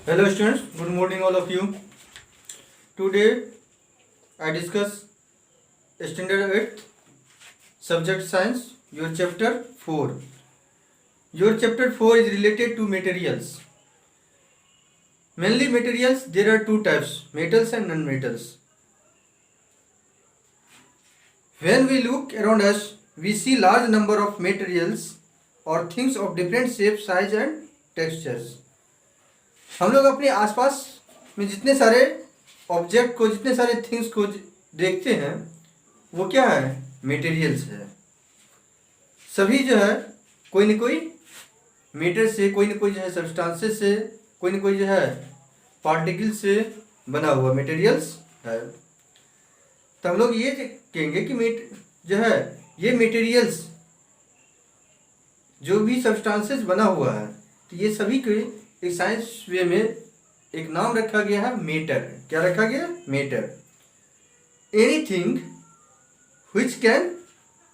Hello students, good morning all of you. Today I discuss standard 8th subject science, your chapter 4. Your chapter 4 is related to materials. Mainly materials, there are two types, metals and non-metals. When we look around us, we see large number of materials or things of different shape, size and textures. हम लोग अपने आसपास में जितने सारे object को, जितने सारे थिंग्स को देखते हैं, वो क्या है? मटेरियल्स है। सभी जो है कोई न कोई मैटर से, कोई न कोई जो है सब्सटेंसेस से, कोई न कोई जो है पार्टिकल से बना हुआ मटेरियल्स है। तो हम लोग ये कहेंगे कि जो है ये मटेरियल्स जो भी सब्सटेंसेस बना हुआ है, तो ये सभी के एक साइंस वे में एक नाम रखा गया है मैटर। क्या रखा गया? Matter. Anything which can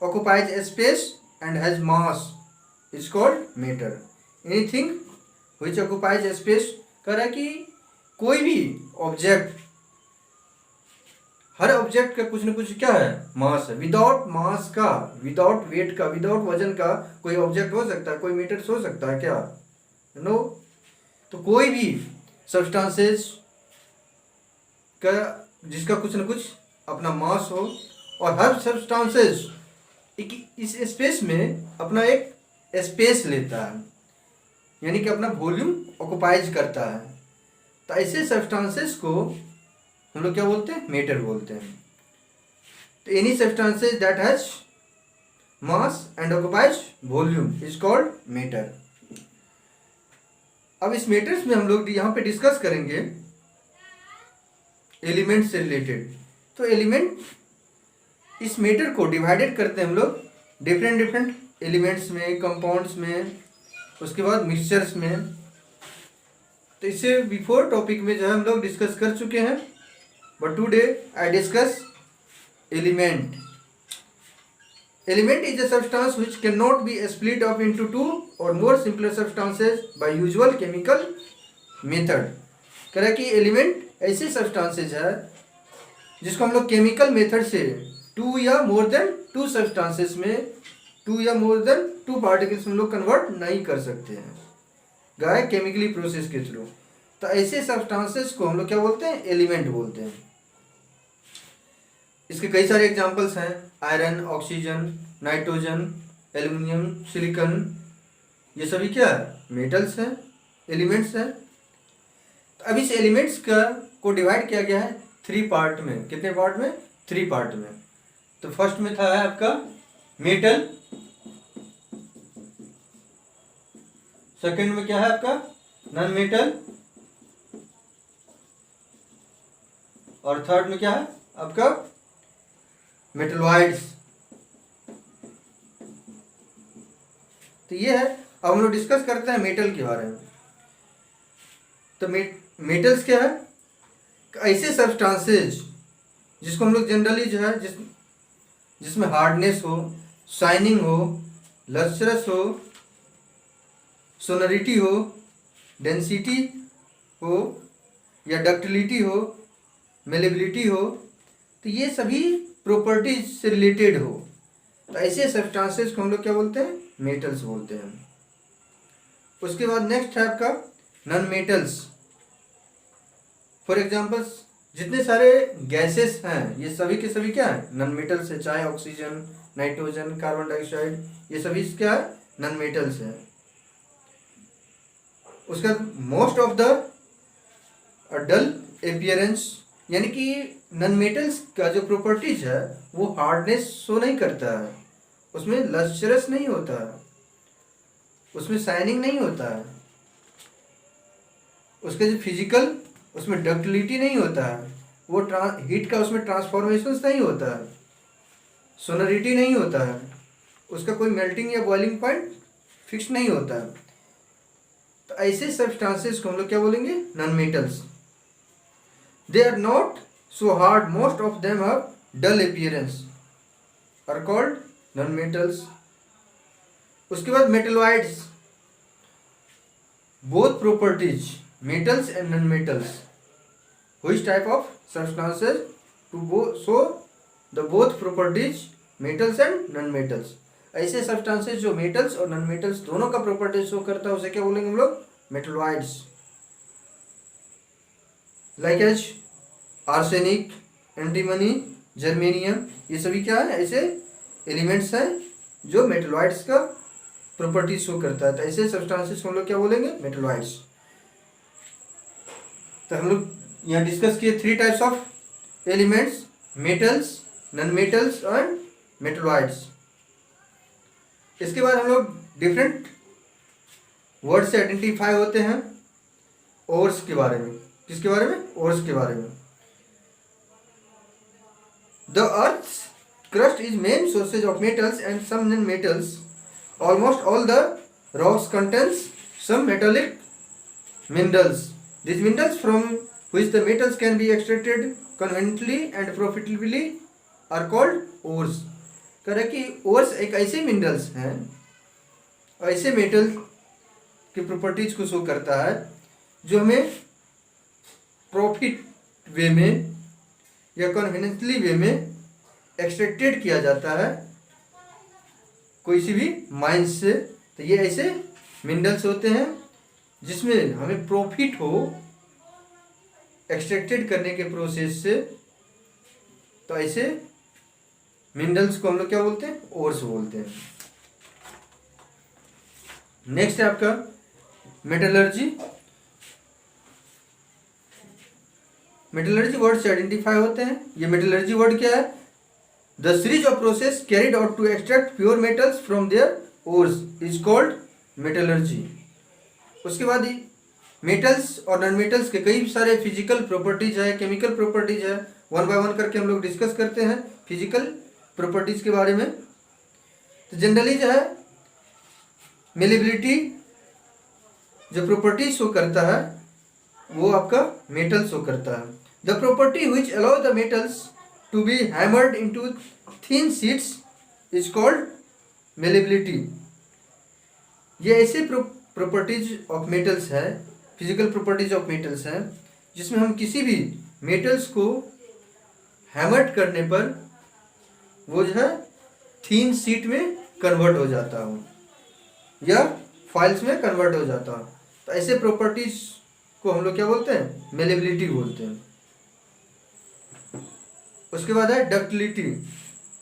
occupies space and has mass is called matter. Anything which occupies space कह रहा है कि कोई भी ऑब्जेक्ट, हर ऑब्जेक्ट का कुछ न कुछ क्या है? मास है। विदाउट मास का, विदाउट वेट का, विदाउट वजन का कोई ऑब्जेक्ट हो सकता है, कोई मैटर हो सकता है क्या? नो। तो कोई भी सब्सटेंसेस का जिसका कुछ न कुछ अपना मास हो, और हर सब्सटेंसेस इस स्पेस में अपना एक स्पेस लेता है, यानी कि अपना वॉल्यूम ऑक्युपाइज करता है। तो ऐसे सब्सटेंसेस को हम लोग क्या बोलते हैं? मैटर बोलते हैं। तो any substances that has mass and occupies volume is called matter. अब इस मैटर्स में हम लोग यहाँ पे डिस्कस करेंगे एलिमेंट से रिलेटेड। तो एलिमेंट, इस मैटर को डिवाइडेड करते हैं हम लोग डिफरेंट एलिमेंट्स में, कंपाउंड्स में, उसके बाद मिक्सचर्स में। तो इससे बिफोर टॉपिक में जो है हम लोग डिस्कस कर चुके हैं, but today I discuss element. Element is a substance which cannot be split up into two or more simpler substances by usual chemical method। कह रहा है कि एलिमेंट ऐसे सब्सटेंसेज है जिसको हम लोग केमिकल मेथड से टू या मोर देन टू सब्सटेंसेस में, टू या मोर देन टू पार्टिकल्स में लोग कन्वर्ट नहीं कर सकते हैं, गाय केमिकली प्रोसेस के थ्रू। तो ऐसे सब्सटेंसेस को हम लोग क्या बोलते हैं? एलिमेंट बोलते हैं। इसके कई सारे एग्जांपल्स हैं, iron, oxygen, nitrogen, aluminium, silicon. ये सभी क्या है? मेटल्स हैं, एलिमेंट्स हैं। तो अब इस एलिमेंट्स को डिवाइड किया गया है 3 पार्ट में। कितने पार्ट में? 3 पार्ट में। तो फर्स्ट में था है आपका मेटल, सेकंड में क्या है आपका? नॉन मेटल, और थर्ड में क्या है आपका? मेटलॉइड्स। तो ये है। अब हम लोग डिस्कस करते हैं मेटल के बारे में। तो मेटल्स क्या है? ऐसे सब्सटेंसेज जिसको हम लोग जनरली जो है जिसमें हार्डनेस हो, शाइनिंग हो, लस्ट्रस हो, सोनरिटी हो, डेंसिटी हो, या डक्टिलिटी हो, मेलेबिलिटी हो, तो ये सभी प्रॉपर्टीज से रिलेटेड हो। तो ऐसे सब्सटेंसेस को हम लोग क्या बोलते हैं? मेटल्स बोलते हैं। उसके बाद नेक्स्ट है आपका नॉन मेटल्स। फॉर एग्जांपल जितने सारे गैसेस हैं, ये सभी के सभी क्या है? नॉन मेटल्स है। चाहे ऑक्सीजन, नाइट्रोजन, कार्बन डाइऑक्साइड, ये सभी क्या है? नॉन मेटल्स है। उसका most of the dull appearance, यानी कि नॉन मेटल्स का जो प्रॉपर्टीज है वो हार्डनेस शो नहीं करता है, उसमें लस्ट्रस नहीं होता है, उसमें शाइनिंग नहीं होता है, उसका जो फिजिकल, उसमें डक्टिलिटी नहीं होता है, वो हीट का उसमें ट्रांसफॉर्मेशन नहीं होता है, सोनरिटी नहीं होता है, उसका कोई मेल्टिंग या बॉइलिंग पॉइंट फिक्स नहीं होता है। तो ऐसे सब्सटेंसेस को हम लोग क्या बोलेंगे? Non metals. They are not so hard, most of them have dull appearance, are called non metals। उसके बाद metalloids, both properties metals and non-metals. Which type of substances to show the both properties metals and non-metals? ऐसे substances जो metals और non-metals दोनों का properties show करता है उसे क्या बोलेंगे हम लोग? Metalloids. Like as arsenic, antimony, germanium, ये सभी क्या है? ऐसे एलिमेंट्स हैं जो मेटलॉइड्स का प्रॉपर्टी शो करता है। तो ऐसे सब्सटेंसेस को हम लोग क्या बोलेंगे? मेटलॉइड्स। तो हम लोग यहाँ डिस्कस किए 3 types of elements, metals, non metals and metalloids. इसके बाद हम लोग डिफरेंट वर्ड से आइडेंटिफाई होते हैं ओर्स के बारे में। किसके बारे में? ओर्स के बारे में। The earth crust is main sources of metals and some non-metals. Almost all the rocks contains some metallic minerals. These minerals from which the metals can be extracted conveniently and profitably are called ores. कह रहे कि ores एक ऐसे minerals हैं, ऐसे metal की properties को show करता है जो हमें प्रॉफिट वे में या कन्वीनियंटली वे में एक्सट्रैक्टेड किया जाता है कोई सी भी माइंस से। तो ये ऐसे मिनरल्स होते हैं जिसमें हमें प्रॉफिट हो एक्सट्रैक्टेड करने के प्रोसेस से। तो ऐसे मिनरल्स को हम लोग क्या बोलते हैं? ओर्स बोलते हैं। नेक्स्ट है आपका मेटलर्जी। मेटलर्जी वर्ड से आइडेंटिफाई होते हैं। ये मेटलर्जी वर्ड क्या है? The series of process carried out to extract pure metals from their ores is called metallurgy. उसके बाद ही मेटल्स और नॉन मेटल्स के कई सारे फिजिकल प्रॉपर्टीज है, केमिकल प्रॉपर्टीज है, वन बाय वन करके हम लोग डिस्कस करते हैं फिजिकल प्रॉपर्टीज के बारे में। तो जनरली जो है मेलेबिलिटी जो प्रॉपर्टी शो करता है वो आपका मेटल शो करता है। The property which allow the metals to be hammered into thin sheets is called malleability. ये ऐसे प्रॉपर्टीज ऑफ मेटल्स है, फिजिकल प्रॉपर्टीज ऑफ मेटल्स हैं जिसमें हम किसी भी मेटल्स को हैमर्ड करने पर वो जो है थीन शीट में कन्वर्ट हो जाता हो या फाइल्स में कन्वर्ट हो जाता हो। तो ऐसे प्रॉपर्टीज को हम लोग क्या बोलते हैं? मेलेबिलिटी बोलते हैं। उसके बाद है ductility.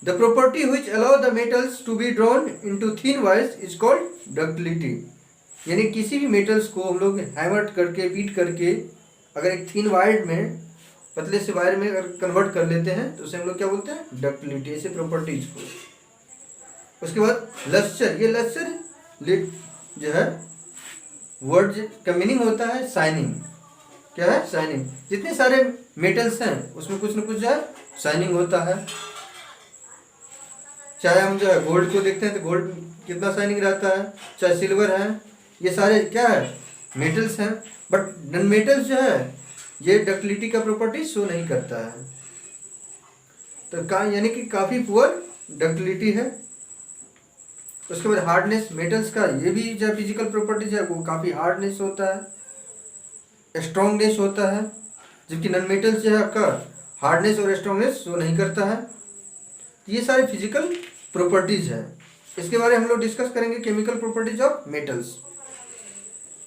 The property which allow the metals to be drawn into thin wires is called ductility. यानी किसी भी मेटल्स को हम लोग हैमर करके बीट करके अगर एक थिन वायर में पतले से वायर में अगर कन्वर्ट कर लेते हैं तो उसे हम लोग क्या बोलते हैं? डक्टिलिटी। ऐसे प्रॉपर्टीज को। उसके बाद लस्चर। ये लस्चर जो है वर्ड का मीनिंग होता है शाइनिंग। क्या है? शाइनिंग। जितने सारे मेटल्स हैं उसमें कुछ न कुछ जो है शाइनिंग होता है। चाहे हम जो है गोल्ड को देखते हैं तो गोल्ड कितना शाइनिंग रहता है, चाहे सिल्वर है, ये सारे क्या है? मेटल्स हैं। बट नॉन मेटल्स जो है ये डक्टिलिटी का प्रॉपर्टी शो नहीं करता है। तो यानी कि काफ़ी पुअर डक्टिलिटी है। उसके बाद हार्डनेस। मेटल्स का ये भी जो फिजिकल प्रॉपर्टीज है वो काफ़ी हार्डनेस होता है, स्ट्रॉन्गनेस होता है, जबकि नॉन मेटल्स जो है आपका हार्डनेस और स्ट्रॉन्गनेस शो नहीं करता है। ये सारे फिजिकल प्रॉपर्टीज हैं। इसके बारे में हम लोग डिस्कस करेंगे chemical properties of metals.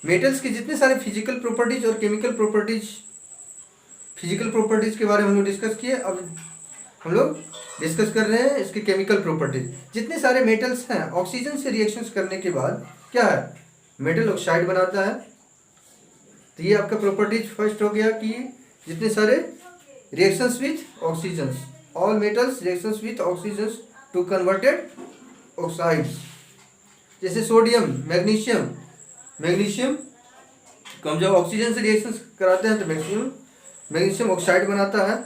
Metals की जितने सारे फिजिकल प्रॉपर्टीज और केमिकल प्रॉपर्टीज, फिजिकल प्रॉपर्टीज के बारे में हम लोग डिस्कस किए। अब हम लोग डिस्कस कर रहे हैं इसके केमिकल प्रॉपर्टीज। जितने सारे मेटल्स हैं ऑक्सीजन से रिएक्शंस करने के बाद क्या है? मेटल ऑक्साइड बनाता है। तो ये आपका प्रॉपर्टीज फर्स्ट हो गया कि जितने सारे reactions with oxygen, all metals reactions with oxygen to converted oxides. जैसे सोडियम, मैग्नीशियम। मैग्नीशियम को हम जब ऑक्सीजन से रिएक्शन कराते हैं तो मैग्नीशियम ऑक्साइड बनाता है।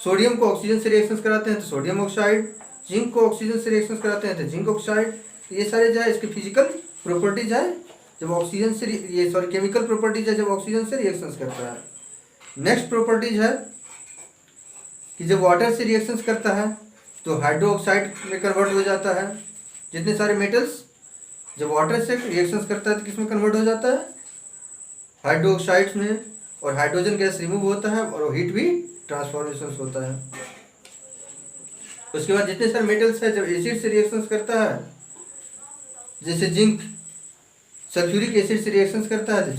सोडियम को ऑक्सीजन से रिएक्शन कराते हैं तो सोडियम ऑक्साइड। जिंक को ऑक्सीजन से रिएक्शन कराते हैं तो जिंक ऑक्साइड। ये सारे जो है इसके फिजिकल प्रॉपर्टीज है जब ऑक्सीजन से केमिकल प्रॉपर्टीज है जब ऑक्सीजन से रिएक्शंस करता है। नेक्स्ट प्रॉपर्टीज है कि जब वाटर से रिएक्शंस करता है तो हाइड्रो ऑक्साइड में कन्वर्ट हो जाता है। जितने सारे मेटल्स जब वाटर से रिएक्शंस करता है तो किस में कन्वर्ट हो जाता है? हाइड्रोक्साइड्स में, और हाइड्रोजन गैस रिमूव होता है और हीट भी ट्रांसफॉर्मेशन होता है। उसके बाद जितने सारे मेटल्स है, जब एसिड से रिएक्शंस करता है, जैसे जिंक सल्फ्यूरिक एसिड से रिएक्शंस करता है तो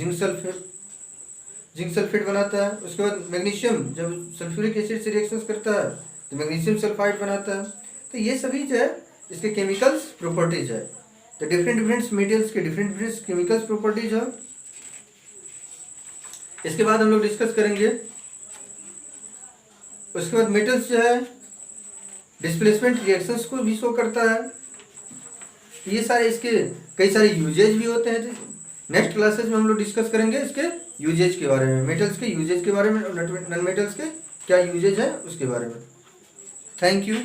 जिंक सल्फेट बनाता है। उसके बाद मैग्नीशियम जब सल्फ्यूरिक एसिड से रिएक्शंस करता है तो मैग्नीशियम सल्फाइड बनाता है। तो ये सभी जो है इसके केमिकल्स प्रॉपर्टीज है। तो डिफरेंट डिफरेंट मेटेरियल्स के डिफरेंट डिफरेंट केमिकल्स प्रॉपर्टीज है। इसके बाद हम लोग डिस्कस करेंगे। उसके बाद मेटल्स जो है डिस्प्लेसमेंट रिएक्शंस को भी शो करता है। ये सारे इसके कई सारे यूजेज भी होते हैं। नेक्स्ट क्लासेस में हम लोग डिस्कस करेंगे इसके यूजेज के बारे में, मेटल्स के यूजेज के बारे में और नॉन मेटल्स के क्या यूजेज है उसके बारे में। Thank you.